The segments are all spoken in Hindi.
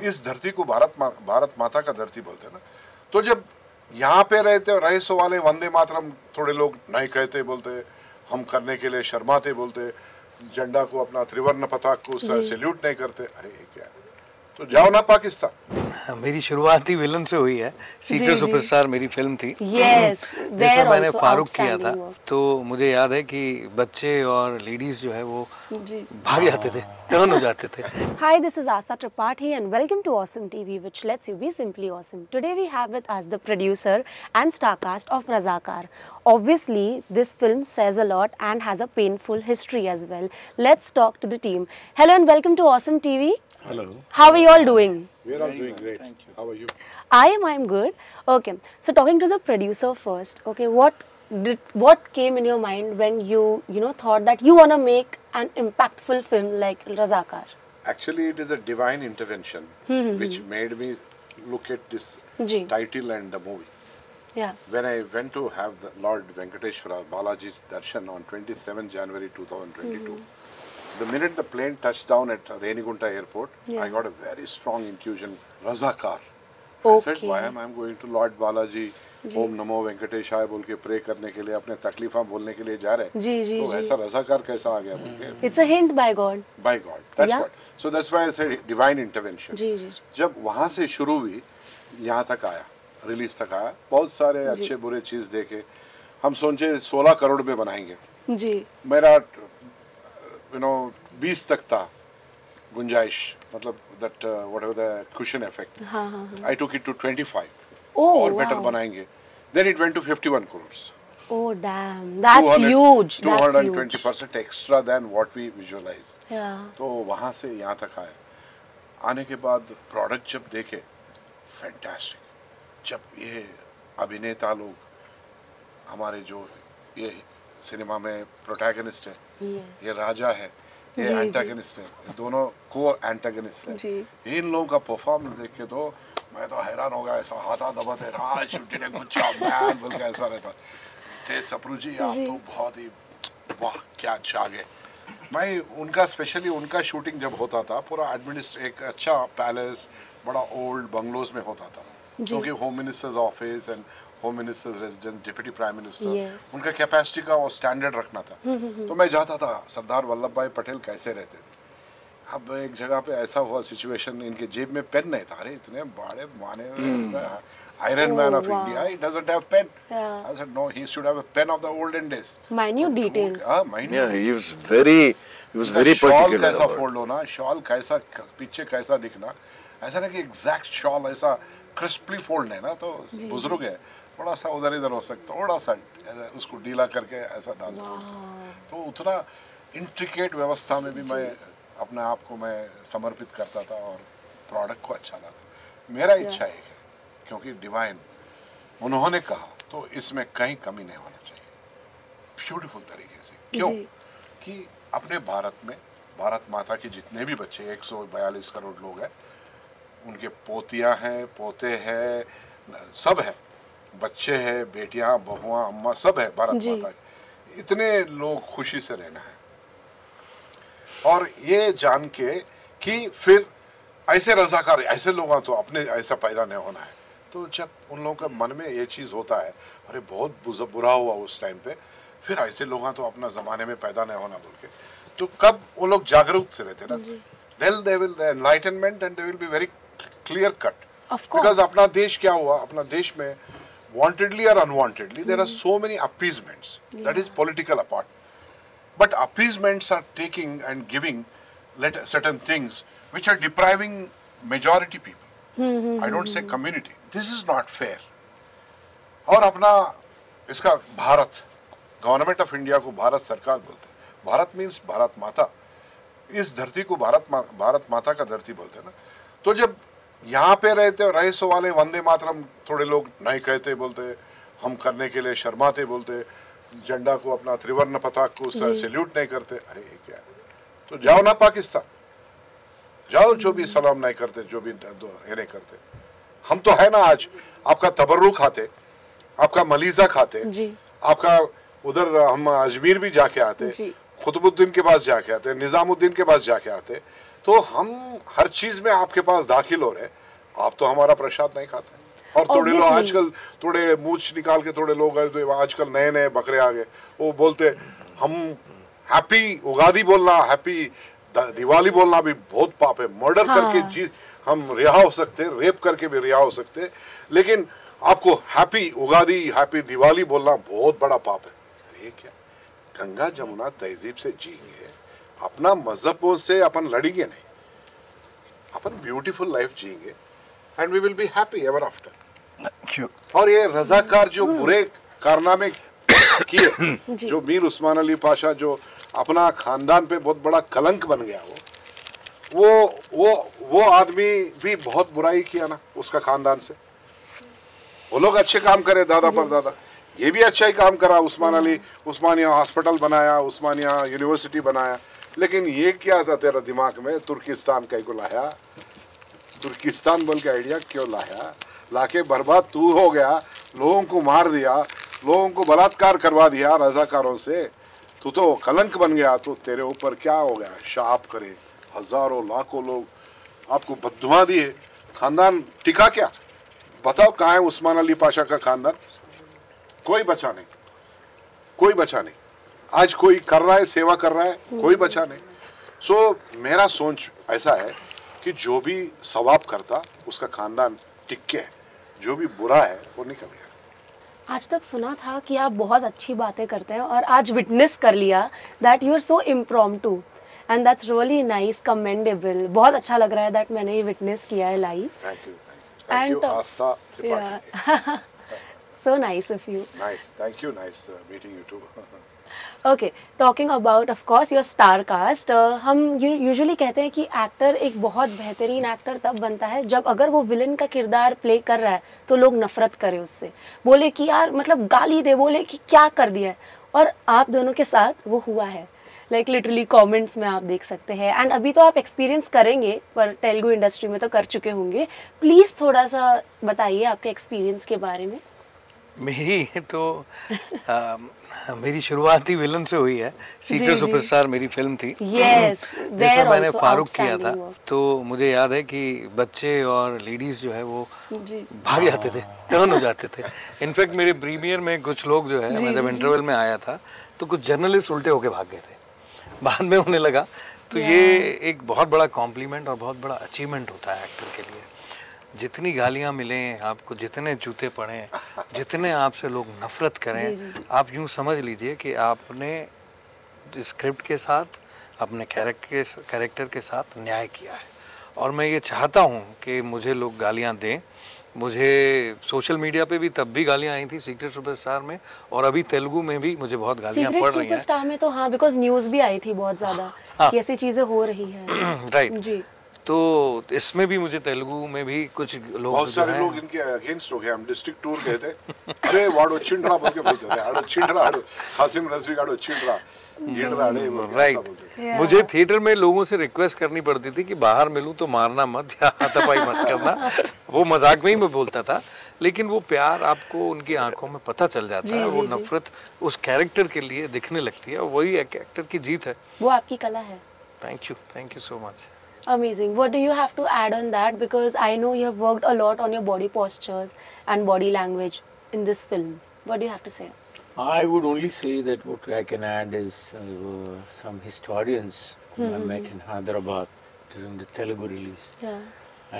इस धरती को भारत माता का धरती बोलते हैं ना। तो जब यहाँ पे रहे सो वाले वंदे मातरम थोड़े लोग नहीं कहते, बोलते हम करने के लिए शर्माते, बोलते झंडा को अपना त्रिवर्ण पताक को सैल्यूट नहीं करते। अरे क्या, तो जाओ ना पाकिस्तान। मेरी शुरुआत ही विलन से हुई है। सीक्रेट सुपरस्टार मेरी फिल्म थी जिसमें मैंने फारूक किया था। तो मुझे याद है कि बच्चे और लेडीज जो है वो भाग जाते थे, टर्न हो जाते थे। Hi, this is Asta Tripathi and welcome to Awesome TV, which lets you be simply awesome. Today we have with us the producer and star cast of Razakar. Obviously, this film says a lot and has a painful history as well. Let's talk to the team. Hello and welcome to Awesome TV. Hello. How are you all doing? We are all doing great. Thank you. How are you? I'm good. Okay. So talking to the producer first. Okay, what came in your mind when you thought that you want to make an impactful film like Razakar? Actually, it is a divine intervention which made me look at this title and the movie. Yeah. When I went to have the Lord Venkateshwara Balaji's darshan on 27 January 2022, the minute the plane touched down at Renigunta airport, I got a very strong intuition, Razakar. I said, why am I going to Lord Balaji, Om Namo Venkateshaya बोल के प्रे करने के लिए, अपने तकलीफां बोलने के लिए जा रहे हैं, तो ऐसा रज़ाकार कैसा आ गया बोल के? It's a hint by God. By God, that's what. So that's why I said divine intervention. जब वहाँ से शुरू हुई, यहाँ तक आया, रिलीज तक आया, बहुत सारे अच्छे बुरे चीज देखे, हम सोचे 16 करोड़ में बनाएंगे। मेरा 20 तक था गुंजाइश, मतलब that whatever the cushion effect. I took it to 25. और better बनाएंगे. Then it went to 51 crores. Oh damn, that's huge. 220% extra than what we visualized. Yeah. तो वहाँ से यहाँ तक आए। आने के बाद प्रोडक्ट जब देखे, फैंटास्टिक। जब ये अभिनेता लोग हमारे जो ये सिनेमा में प्रोटैगनिस्ट है, ये राजा है, ये एंटागनिस्ट है, दोनों को एंटागनिस्ट है। इन लोगों का परफॉर्मेंस देख के तो मैं तो हैरान हो गया। ऐसा हाथा दबाते राज शुटी ने कुछ मैन बोल के ऐसा रहता थे। सप्रू जी आप तो बहुत ही वाह क्या चागे। मैं उनका स्पेशली उनका शूटिंग जब होता था, पूरा एक अच्छा पैलेस, बड़ा ओल्ड बंगलोज में होता था, क्योंकि home minister's office and home minister residence, deputy prime minister, उनका कैपेसिटी का और स्टैंडर्ड रखना था। तो मैं जाता था सरदार वल्लभ भाई पटेल कैसे रहते थे। अब एक जगह पे ऐसा हुआ सिचुएशन, इनके जेब में पेन नहीं था। अरे इतने बड़े माने iron man of India, he doesn't have pen. I said no, he should have a pen of the olden days. Minute details. He was very particular. कैसा फोल्ड होना, शॉल कैसा पीछे कैसा दिखना, ऐसा ना कि एग्जैक्ट शॉल ऐसा क्रिस्पली फोल्ड है ना, तो बुजुर्ग है, थोड़ा सा उधर इधर हो सकता, थोड़ा सा उसको ढीला करके ऐसा डाल दो। तो उतना इंट्रिकेट व्यवस्था में भी मैं अपने आप को मैं समर्पित करता था और प्रोडक्ट को अच्छा लगा। मेरा इच्छा एक है, क्योंकि डिवाइन उन्होंने कहा तो इसमें कहीं कमी नहीं होना चाहिए, ब्यूटीफुल तरीके से। क्यों कि अपने भारत में भारत माता के जितने भी बच्चे 142 करोड़ लोग हैं, उनके पोतियां हैं, पोते हैं, सब है, बच्चे हैं, बेटियां, बहुआं, अम्मा, सब है भारत माता के। इतने लोग खुशी से रहना है, और ये जान के कि फिर ऐसे रज़ाकार, ऐसे लोग तो अपने ऐसा पैदा नहीं होना है। तो जब उन लोगों के मन में ये चीज़ होता है, अरे बहुत बुरा हुआ उस टाइम पे, फिर ऐसे लोग तो अपना ज़माने में पैदा नहीं होना बोल के, तो कब वो लोग जागरूक से रहते ना, they will the enlightenment and they will be very clear cut. Because अपना देश क्या हुआ, अपना देश में wantedly or unwantedly there are so many appeasements. That is political apart. But appeasements are taking and giving certain things which are depriving majority people. I don't say community. This is not fair. और अपना इसका भारत, गवर्नमेंट ऑफ इंडिया को भारत सरकार बोलते हैं। भारत मीन्स भारत माता, इस धरती को भारत माता का धरती बोलते हैं ना। तो जब यहाँ पे रहे सो वाले वंदे मातरम थोड़े लोग नहीं कहते, बोलते हम करने के लिए शर्माते, बोलते झंडा को अपना त्रिवर्ण पताक को सैल्यूट नहीं करते। अरे क्या, तो जाओ ना पाकिस्तान, जाओ, जो भी सलाम नहीं करते, जो भी ये नहीं करते। हम तो है ना, आज आपका तबर्रुक खाते, आपका मलीजा खाते, आपका उधर हम अजमेर भी जाके आते, कुतुबुद्दीन के पास जाके आते, निजामुद्दीन के पास जाके आते, तो हम हर चीज में आपके पास दाखिल हो रहे, आप तो हमारा प्रसाद नहीं खाते। और थोड़े लोग आजकल थोड़े मूछ निकाल के थोड़े लोग आजकल नए नए बकरे आ गए, वो बोलते हम हैप्पी उगादी बोलना, हैप्पी दिवाली बोलना भी बहुत पाप है। मर्डर करके चीज हम रिहा हो सकते, रेप करके भी रिहा हो सकते, लेकिन आपको हैप्पी उगादी हैप्पी दिवाली बोलना बहुत बड़ा पाप है। ये क्या, गंगा जमुना तहजीब से जिएंगे, अपना मजहबों से अपन लड़ेंगे नहीं, अपन ब्यूटीफुल लाइफ जिएंगे and we will be happy ever after. और ये रजाकार जो बुरे कारनामे किए, जो मीर उस्मान अली पाशा जो अपना खानदान पे बहुत बड़ा कलंक बन गया, वो आदमी भी बहुत बुराई किया ना उसका खानदान से। वो लोग अच्छे काम करे, दादा पर दादा, ये भी अच्छा ही काम करा। उस्मान अली उस्मानिया हॉस्पिटल बनाया, उस्मानिया यूनिवर्सिटी बनाया, लेकिन ये क्या था तेरा दिमाग में, तुर्किस्तान कहीं को लाया, तुर्किस्तान बोल के आइडिया क्यों लाया, लाके बर्बाद तू हो गया, लोगों को मार दिया, लोगों को बलात्कार करवा दिया रजाकारों से, तू तो कलंक बन गया। तो तेरे ऊपर क्या हो गया, शाप करे, हजारों लाखों लोग आपको बद्दुआ दिए, खानदान टिका क्या? बताओ कहाँ है उस्मान अली पाशा का खानदान? कोई बचा नहीं, कोई बचा नहीं। आज कोई कर रहा है, सेवा कर रहा है, कोई बचा नहीं। सो मेरा सोच ऐसा है कि जो भी सवाब करता उसका खानदान टिके है, जो भी बुरा है वो निकल गया। आज तक सुना था कि आप बहुत अच्छी बातें करते हैं, और आज विटनेस कर लिया that you are so impromptu and that's really nice, commendable. बहुत अच्छा लग रहा है दैट मैंने ये विटनेस किया है live. Thank you Aastha Tripathi. So nice of you. Nice, thank you. Nice meeting you too. Okay, talking about of course your star cast, हम यूजुअली कहते हैं कि एक्टर एक बहुत बेहतरीन एक्टर तब बनता है जब अगर वो विलन का किरदार प्ले कर रहा है तो लोग नफरत करें उससे, बोले कि यार मतलब गाली दे, बोले कि क्या कर दिया है। और आप दोनों के साथ वो हुआ है, लाइक लिटरली कमेंट्स में आप देख सकते हैं। एंड अभी तो आप एक्सपीरियंस करेंगे, पर तेलुगु इंडस्ट्री में तो कर चुके होंगे, प्लीज़ थोड़ा सा बताइए आपके एक्सपीरियंस के बारे में। मेरी तो मेरी शुरुआत ही विलन से हुई है। सीक्रेट सुपरस्टार मेरी फिल्म थी, जिसमें मैंने फारूक किया था। तो मुझे याद है कि बच्चे और लेडीज जो है वो भाग जाते थे, टर्न हो जाते थे। इनफैक्ट मेरे प्रीमियर में कुछ लोग जो है, मैं जब इंटरवल में आया था तो कुछ जर्नलिस्ट उल्टे होके भाग गए थे, बाद में उन्हें लगा। तो ये एक बहुत बड़ा कॉम्प्लीमेंट और बहुत बड़ा अचीवमेंट होता है एक्टर के लिए। जितनी गालियां मिलें आपको, जितने जूते पड़ें, जितने आपसे लोग नफरत करें, आप यूं समझ लीजिए कि आपने स्क्रिप्ट के साथ, अपने कैरेक्टर के साथ न्याय किया है। और मैं ये चाहता हूं कि मुझे लोग गालियां दें। मुझे सोशल मीडिया पे भी तब भी गालियां आई थी सीक्रेट सुपरस्टार में, और अभी तेलुगु में भी मुझे बहुत गालियां पड़ रही हैं। सीक्रेट सुपरस्टार में तो हाँ, बिकॉज न्यूज़ भी आई थी बहुत ज़्यादा कि ऐसी चीज़ें हो रही हैं। राइट जी। तो इसमें भी मुझे तेलुगु में भी कुछ लोग, बहुत सारे लोग इनके अगेंस्ट हो गए। हम डिस्ट्रिक्ट टूर गए थे, अरे वाडो चिंड्रा बोल के बोलते थे, आडो चिंड्रा, आडो हासिम रजवी, आडो चिंड्रा, राइट। मुझे थिएटर में लोगों से रिक्वेस्ट करनी पड़ती थी कि बाहर मिलूं तो मारना मत या हाथापाई मत करना। वो मजाक में ही मैं बोलता था, लेकिन वो प्यार आपको उनकी आंखों में पता चल जाता है। वो नफरत उस कैरेक्टर के लिए दिखने लगती है, वही एक एक्टर की जीत है। वो आपकी कला है। Thank you so much. Amazing. What do you have to add on that? Because I know you have worked a lot on your body postures and body language in this film. What do you have to say? I would only say that what I can add is some historians whom I met in Hyderabad during the Telugu release.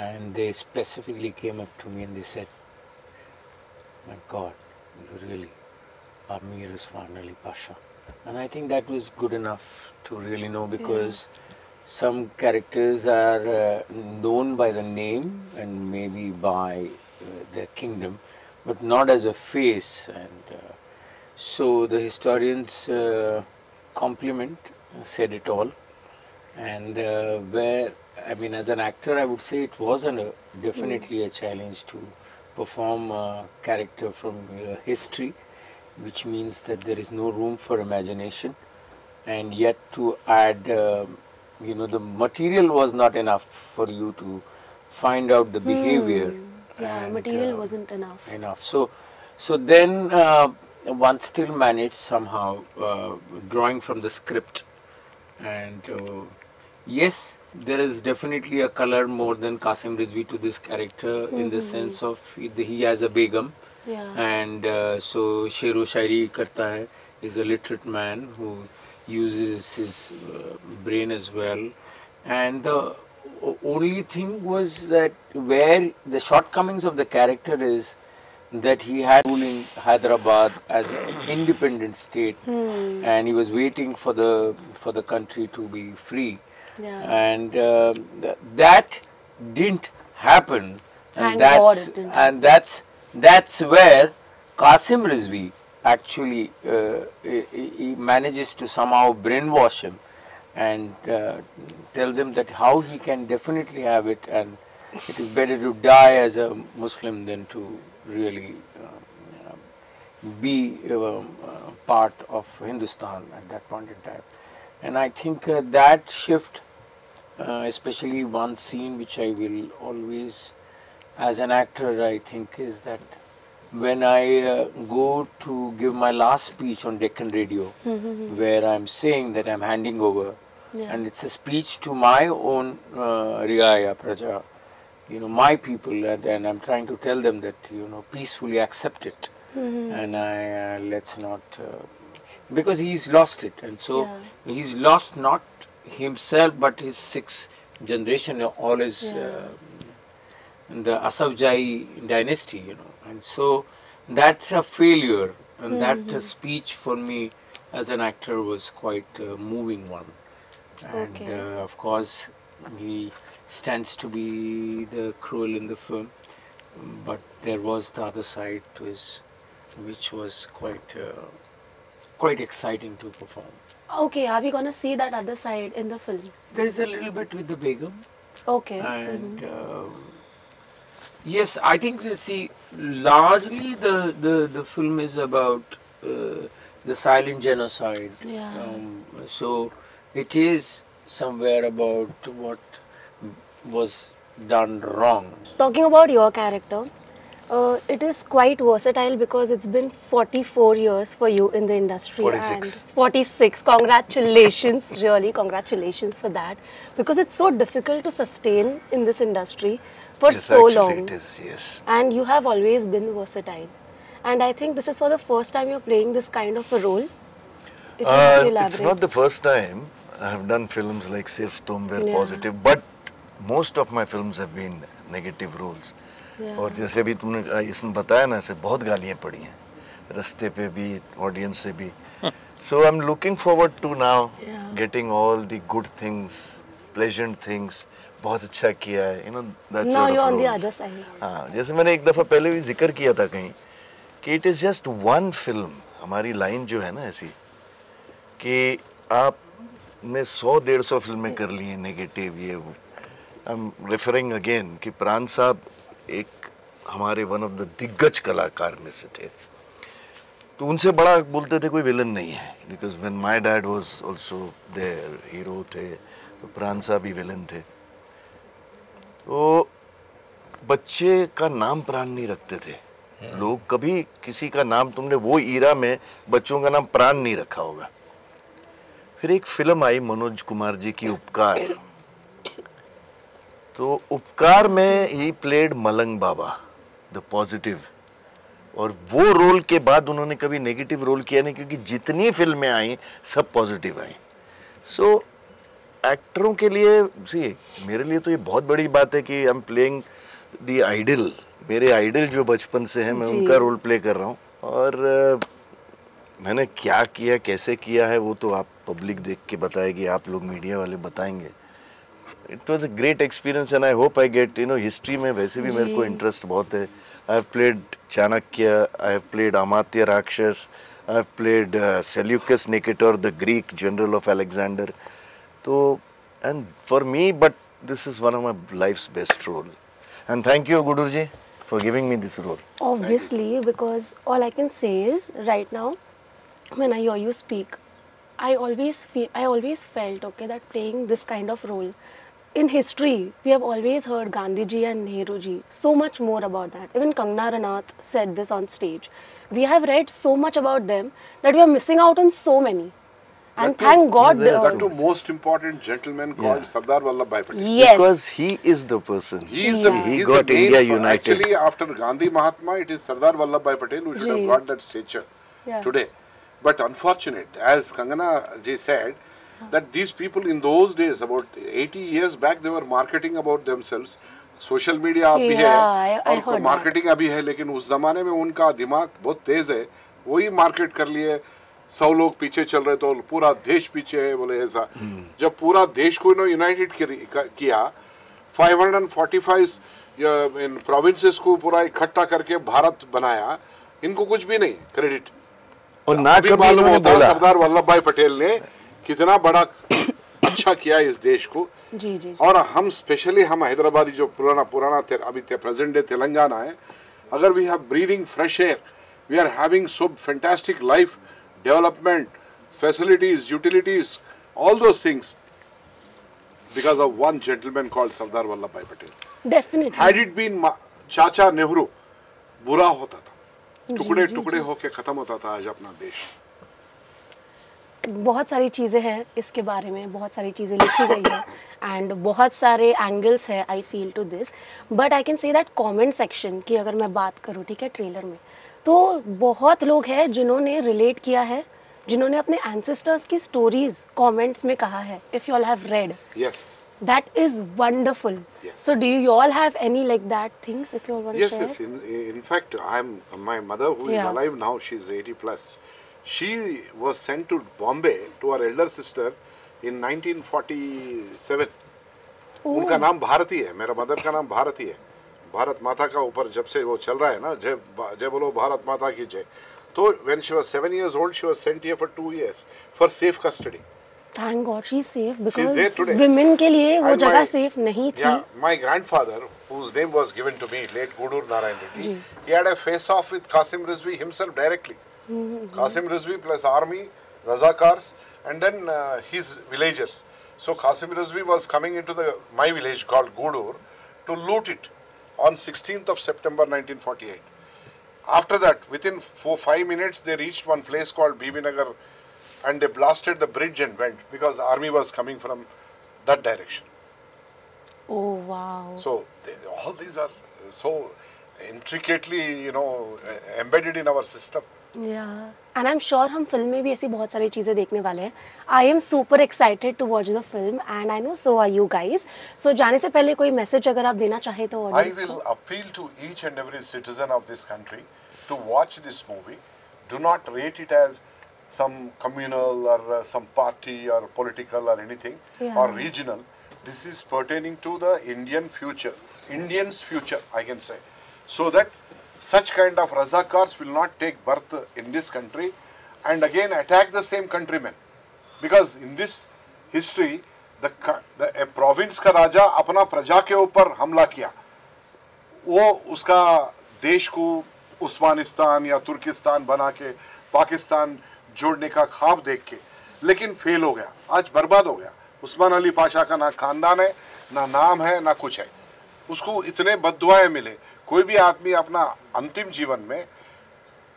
And they specifically came up to me and they said, my God, you really are Mir Usman Ali Pasha. And I think that was good enough to really know, because some characters are known by the name and maybe by their kingdom, but not as a face. And so the historians compliment, said it all. And where, I mean, as an actor, I would say it was definitely a challenge to perform a character from history, which means that there is no room for imagination, and yet to add the material was not enough for you to find out the behavior. Material wasn't enough. So then one still managed somehow drawing from the script, and yes, there is definitely a color more than Qasim Rizvi to this character in the sense of he has a begum, and so Shero Shairi karta hai, is a literate man who uses his brain as well, and the only thing was that where the shortcomings of the character is that he had ruling Hyderabad as an independent state, and he was waiting for the country to be free, and that didn't happen, and that's where Qasim Rizvi actually he manages to somehow brainwash him and tells him that how he can definitely have it, and it is better to die as a Muslim than to really be part of Hindustan at that point in time. And I think that shift, especially one scene which I will always, as an actor, I think is that when I go to give my last speech on Deccan Radio, where I'm saying that I'm handing over, and it's a speech to my own Riaya Praja, my people, and I'm trying to tell them that, peacefully accept it, and I let's not, because he's lost it, and so he's lost not himself but his sixth generation, all his the Asafjai dynasty, and so that's a failure, and that speech for me as an actor was quite a moving one, and of course he stands to be the cruel in the film, but there was the other side to his, which was quite exciting to perform. Okay, are we gonna see that other side in the film? There's a little bit with the Begum. Okay. And yes, I think you see, largely the film is about the silent genocide. So it is somewhere about what was done wrong. Talking about your character, it is quite versatile because it's been 44 years for you in the industry. 46. 46. Congratulations, really, congratulations for that. Because it's so difficult to sustain in this industry for so long. It is, yes. And you have always been versatile. And I think this is for the first time you're playing this kind of a role. If you have to elaborate. It's not the first time. I have done films like Sirf Tum were positive, but most of my films have been negative roles. और जैसे भी तुमने इसने बताया ना, ऐसे बहुत गालियाँ पड़ी हैं रास्ते पे भी, ऑडियंस से भी. So I'm looking forward to now getting all the good things, pleasant things. बहुत अच्छा किया है, that now sort you're of on the roles. other side. हाँ, जैसे मैंने एक दफ़ा पहले भी जिक्र किया था कहीं कि it is just one film. हमारी लाइन जो है ना ऐसी कि आपने 100-150 फिल्में कर ली हैं नेगेटिव ये वो. I'm referring again कि प्राण साहब एक हमारे वन ऑफ द दिग्गज कलाकार में से थे, तो उनसे बड़ा बोलते थे कोई विलन नहीं है, because when my dad was also there, hero थे, तो प्राण साहब भी विलन थे. तो बच्चे का नाम प्राण नहीं रखते थे लोग, कभी किसी का नाम तुमने वो ईरा में बच्चों का नाम प्राण नहीं रखा होगा. फिर एक फिल्म आई मनोज कुमार जी की उपकार, तो उपकार में he played Malang Baba the positive, और वो रोल के बाद उन्होंने कभी नेगेटिव रोल किया नहीं, क्योंकि जितनी फिल्में आई सब पॉजिटिव आई. सो एक्टरों के लिए मेरे लिए तो ये बहुत बड़ी बात है कि I am playing the idol. मेरे आइडल जो बचपन से हैं, मैं उनका रोल प्ले कर रहा हूँ, और मैंने क्या किया कैसे किया है वो तो आप पब्लिक देख के बताएगी, आप लोग मीडिया वाले बताएंगे. It was a great experience and I hope I get, history में वैसे भी मेरे को interest बहुत है. I have played Chanakya, I have played Amatya Rakshas, I have played Seleucus Nicator, the Greek general of Alexander. So, and for me, but this is one of my life's best role. And thank you, Gudurji, for giving me this role. Obviously, because all I can say is right now, when I hear you speak, I always felt okay that playing this kind of role, in history, we have always heard Gandhi ji and Nehru ji, so much more about that. Even Kangana Ranaut said this on stage. We have read so much about them that we are missing out on so many. And thank God. That two most important gentlemen called Sardar Vallabhbhai Patel. Yes. Because he is the person. He got India united. Actually, after Gandhi Mahatma, it is Sardar Vallabhbhai Patel who should have got that stature today. But unfortunate, as Kangana ji said, that these people in those days, about 80 years back, they were marketing about themselves. Social media अब भी है और मार्केटिंग अभी है, लेकिन उस जमाने में उनका दिमाग बहुत तेज है, वही मार्केट कर लिए. 100 लोग पीछे चल रहे तो पूरा देश पीछे है, बोले ऐसा. जब पूरा देश को इन्होंने यूनाइटेड किया, 545 इन प्रोविंसेस को पूरा इकट्ठा करके भारत बनाया, इनको कुछ भी नहीं क्रेडिट. और ना कभी मालूम होता सरदार वल्लभ भाई पटेल ने कितना बड़ा अच्छा किया इस देश को. जी जी. और हम स्पेशली हम हैदराबादी जो पुराना अभी प्रेजेंट डे तेलंगाना है, अगर we have breathing fresh air, we are having so fantastic life, development, facilities, utilities, all those things because of one gentleman called Sardar Vallabh Bhai Patel. Definitely. Had it been Chacha Nehru, बुरा होता था, टुकड़े टुकड़े होके खत्म होता था आज अपना देश. बहुत सारी चीज़ें हैं इसके बारे में, बहुत सारी चीज़ें लिखी गई है एंड बहुत सारे एंगल्स है I feel to this. But I can say that comment section की अगर मैं बात करूँ, ठीक है, ट्रेलर में तो बहुत लोग हैं जिन्होंने रिलेट किया है, जिन्होंने अपने एंसेस्टर्स की स्टोरीज कमेंट्स में कहा है. If you all have read, yes, that is wonderful. Yes. So do you all have any like that things if you all want to share? Yes. In fact, my mother who is alive now, she's 80 plus. She was sent to Bombay to her elder sister in 1947. उनका नाम भारती है, मेरा मदर का नाम भारती है. भारत माता का ऊपर जब से वो चल रहा है ना, जय बोलो भारत माता की जय. तो when she was 7 years old, she was sent here for 2 years for safe custody. Thank God she's safe because women के लिए वो जगह safe नहीं थी. Yeah, my grandfather, whose name was given to me, late Gudur Narayan Reddy, he had a face-off with Qasim Rizvi himself directly. Qasim Rizvi plus army, Razakars, and then his villagers. So Qasim Rizvi was coming into my village called Gudur to loot it on 16th of September 1948. After that, within 4-5 minutes, they reached one place called Bibinagar, and they blasted the bridge and went because the army was coming from that direction. Oh wow! So all these are so intricately, embedded in our system. Yeah, and I'm sure हम फिल्म में भी ऐसी बहुत सारी चीजें देखने वाले हैं. I am super excited to watch the film, and I know so are you guys. So जाने से पहले कोई मैसेज अगर आप देना चाहे तो audience I will appeal to each and every citizen of this country to watch this movie. Do not rate it as some communal or some party or political or anything or regional. This is pertaining to the Indian future, Indians' future, I can say. So that such kind of Razakars will not take birth in this country and again attack the same countrymen. Because in this history, a province का राजा अपना प्रजा के ऊपर हमला किया. वो उसका देश को उस्मानिस्तान या तुर्किस्तान बना के पाकिस्तान जोड़ने का ख्वाब देख के, लेकिन फेल हो गया, आज बर्बाद हो गया. उस्मान अली पाशा का ना खानदान है, ना नाम है, ना कुछ है. उसको इतने बद्दुआएं मिले. कोई भी आदमी अपना अंतिम जीवन में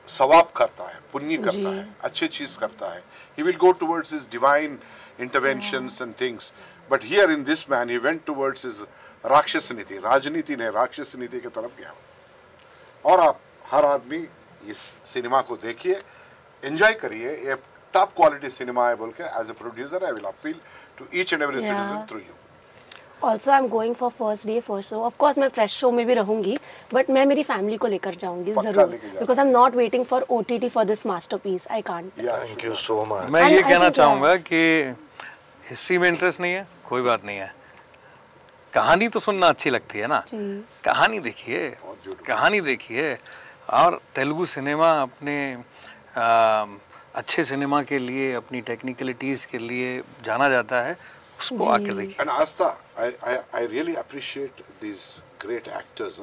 सवाब करता है, पुण्य करता है, अच्छी चीज करता है. He will go towards his divine interventions and things. But here in this man, he went towards his राक्षस नीति, राजनीति ने राक्षस नीति की तरफ गया. और आप हर आदमी इस सिनेमा को देखिए, एंजॉय करिए. ये टॉप क्वालिटी सिनेमा है बोल के as a producer I will appeal to each and every citizen through you. Also I am going for first day first show. Of course मैं फ्रेश शो में भी रहूंगी, बट मैं मेरी फैमिली को लेकर जाऊंगी जरूर, because I am not waiting for OTT for this masterpiece. I can't. Thank you so much. मैं ये कहना चाहूँगा कि हिस्ट्री में इंटरेस्ट नहीं है, कोई बात नहीं है. कहानी तो सुनना अच्छी लगती है ना, कहानी देखिए, कहानी देखिए. और तेलुगु सिनेमा अपने अच्छे सिनेमा के लिए, अपनी टेक्निकलिटीज़ के लिए जाना जाता है, उसको आके देखिए. And Asta, I really appreciate these great actors.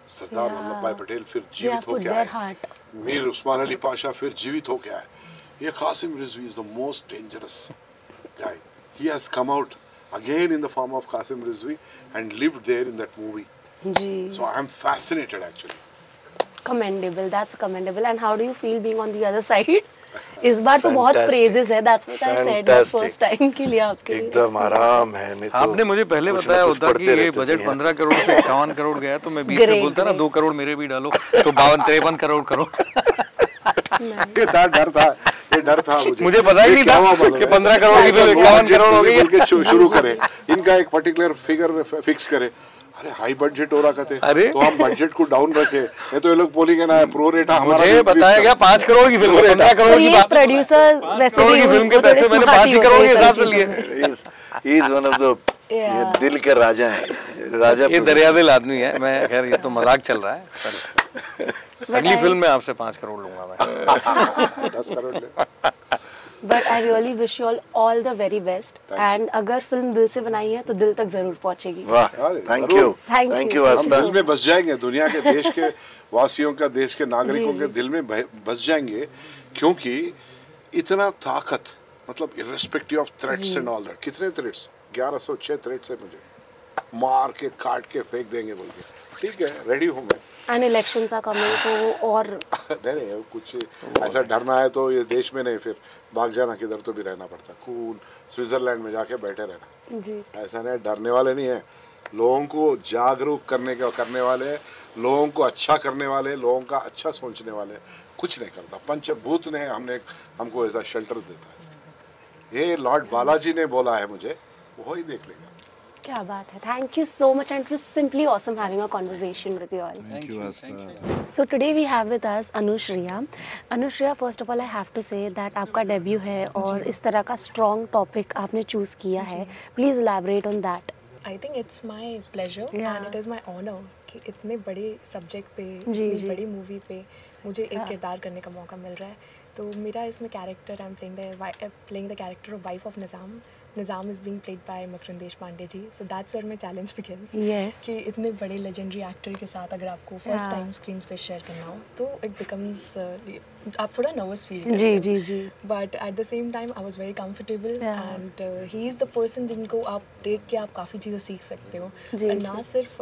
सरदार वल्लभ भाई पटेल फिर जीवित होके आए, मीर उस्मान अली पाशा फिर जीवित होके आए. ये Qasim Rizvi is the most dangerous guy. He has come out again in the form of Qasim Rizvi and lived there in that movie. So I am fascinated actually. Commendable, that's commendable. And how do you feel being on the other side? इस बार तो बहुत praises है. That's what I said the first time के लिए आपके लिए. एकदम आराम है. नहीं तो आपने मुझे पहले बताया होता कि ये बजट 15 करोड़ से 51 करोड़ गया तो मैं बीच में बोलता ना 2 करोड़ मेरे भी डालो तो 52-53 करोड़. ये डर था मुझे पता ही नहीं था कि 15 करोड़ की फिल्म 51 करोड़ हो गई. शुरू करे इनका एक पर्टिकुलर फिगर फिक्स करे. अरे हाई बजट हो रहा थे तो हम बजट को डाउन रखे नहीं तो ये लोग बोलेंगे ना प्रो रेटा हमारा. मुझे बताया गया 5 करोड़ की फिल्म 15 करोड़ की बात. प्रोड्यूसर वैसे भी फिल्म के पैसे मैंने 5 करोड़ के हिसाब से लिए. He is one of the दिल के राजा हैं. राजा ये दरियादिल आदमी है. मैं खैर ये तो मजाक चल रहा है. अगली फिल्म में आपसे 5 करोड़ लूंगा मैं. 10 करोड़ ले. But I really wish you all the very best. And अगर फिल्म दिल से बनाई है तो दिल तक जरूर पहुंचेगी. वाह, थैंक यू आस्था. दिल में बस जाएंगे. दुनिया के देश के वासियों का देश के नागरिकों के दिल में बस जाएंगे क्योंकि इतना ताकत मतलब irrespective of threats and all that. कितने threats? 1106 threats है मुझे. मार के काट के फेंक देंगे बोल के. ठीक है रेडी हूँ मैं. And elections are coming तो और नहीं कुछ ऐसा डरना है तो ये देश में नहीं फिर भाग जाना किधर तो भी रहना पड़ता. कूल स्विट्जरलैंड में जाके बैठे रहना जी. ऐसा नहीं डरने वाले नहीं है. लोगों को जागरूक करने वाले, लोगों को अच्छा करने वाले, लोगों का अच्छा सोचने वाले. कुछ नहीं करता. पंचभूत ने हमको ऐसा शेल्टर देता है. ये लॉर्ड बालाजी ने बोला है मुझे वो ही देख लेगा. क्या बात है. Thank you so much and it was simply awesome having a conversation with you all. Thank you, Asta. So today we have with us Anushriya. Anushriya, first of all I have to say that आपका डेब्यू है और इस तरह का strong topic आपने choose किया है. Please elaborate on that. I think it's my pleasure and it is my honor कि इतने बड़े subject पे, इतनी बड़ी movie पे मुझे एक किरदार करने का मौका मिल रहा है. तो मेरा इसमें character I'm playing the character of wife of Nizam. Nizam is being played by Makrandesh Pandey ji. So that's where my challenge begins. Yes. कि इतने बड़े legendary actor के साथ अगर आपको first time screen पे share करना हो तो it becomes आप थोड़ा nervous feel करते हो. जी. But at the same time I was very comfortable and he is the person जिनको आप देख के आप काफ़ी चीज़ें सीख सकते हो. And ना सिर्फ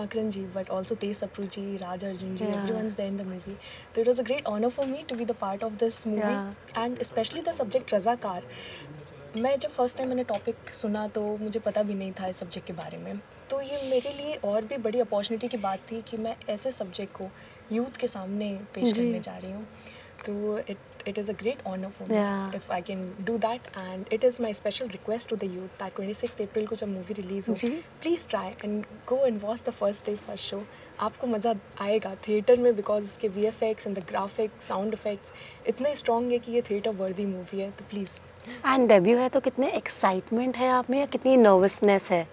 Makran ji but also Tej Sapru ji, Raj Arjun ji, everyone's there in the movie. So it was a great honor for me to be the part of this movie and especially the subject Razakar. मैं जब फर्स्ट टाइम मैंने टॉपिक सुना तो मुझे पता भी नहीं था इस सब्जेक्ट के बारे में. तो ये मेरे लिए और भी बड़ी अपॉर्चुनिटी की बात थी कि मैं ऐसे सब्जेक्ट को यूथ के सामने पेश करने जा रही हूँ. तो it is a great honor for me if I can do that and it is my special request to the youth that 26th April को जब मूवी रिलीज़ हो please try and go and watch the first day first show. आपको मज़ा आएगा थिएटर में बिकॉज इसके VFX and the graphics sound effects इतने स्ट्रॉन्ग है कि ये थिएटर वर्दी मूवी है. तो प्लीज़. एंड डेब्यू है तो कितने एक्साइटमेंट है आप में या कितनी नर्वसनेस है?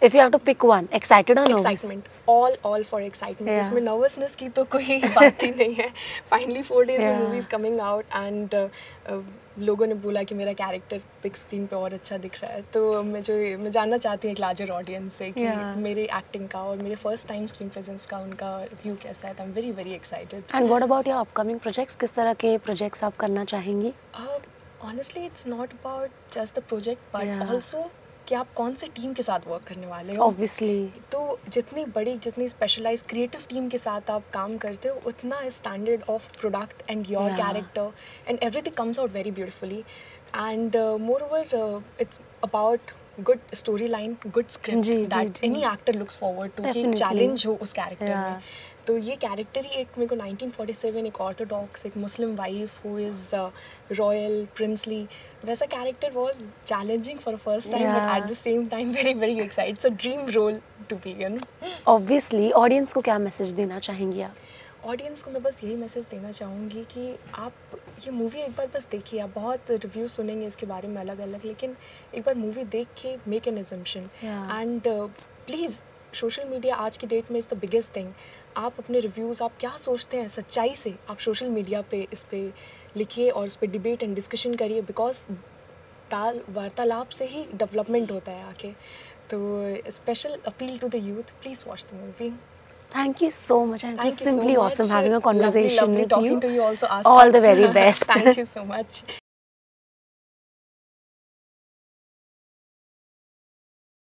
If you have to pick one, excited or nervous? Excitement, all for excitement. इसमें nervousness की तो कोई बात ही नहीं है. Finally 4 days में movie is coming out and लोगों ने बोला कि मेरा कैरेक्टर बिग स्क्रीन पे और अच्छा दिख रहा है. तो मैं जानना चाहती हूँ एक लार्जर ऑडियंस से कि मेरे एक्टिंग का और मेरे फर्स्ट टाइम स्क्रीन प्रेजेंस का उनका व्यू कैसा है. I am very very excited. And what about your upcoming projects? किस तरह के प्रोजेक्ट्स आप करना चाहेंगी? Honestly it's not about just the project but also कि आप कौन से टीम के साथ वर्क करने वाले हो. ऑब्वियसली तो जितनी स्पेशलाइज्ड क्रिएटिव टीम के साथ आप काम करते हो उतना standard of product and your character and everything comes out very beautifully and more over it's about good story line, good script that any actor looks forward to कि चैलेंज हो उस कैरेक्टर में. तो ये कैरेक्टर ही एक मेरे को 1947 एक ऑर्थोडॉक्स एक Muslim wife who is royal princely वैसा character was challenging for first time but at the same time very very excited. So dream role to be you know. Obviously audience को क्या मैसेज देना चाहेंगी आप? ऑडियंस को मैं बस यही मैसेज देना चाहूँगी कि आप ये मूवी एक बार बस देखिए. आप बहुत रिव्यू सुनेंगे इसके बारे में अलग अलग लेकिन एक बार मूवी देख के make an assumption and please social media आज की डेट में इज़ द बिगेस्ट थिंग. आप अपने रिव्यूज़ आप क्या सोचते हैं सच्चाई से आप सोशल मीडिया पे इस पर लिखिए और इस पर डिबेट एंड डिस्कशन करिए बिकॉज वार्तालाप से ही डेवलपमेंट होता है आके. तो special appeal to the youth, please watch the movie. Thank you so much and Thank it's simply so awesome much. having a conversation lovely with talking you. To you also, Asta. All the very best. Thank you so much.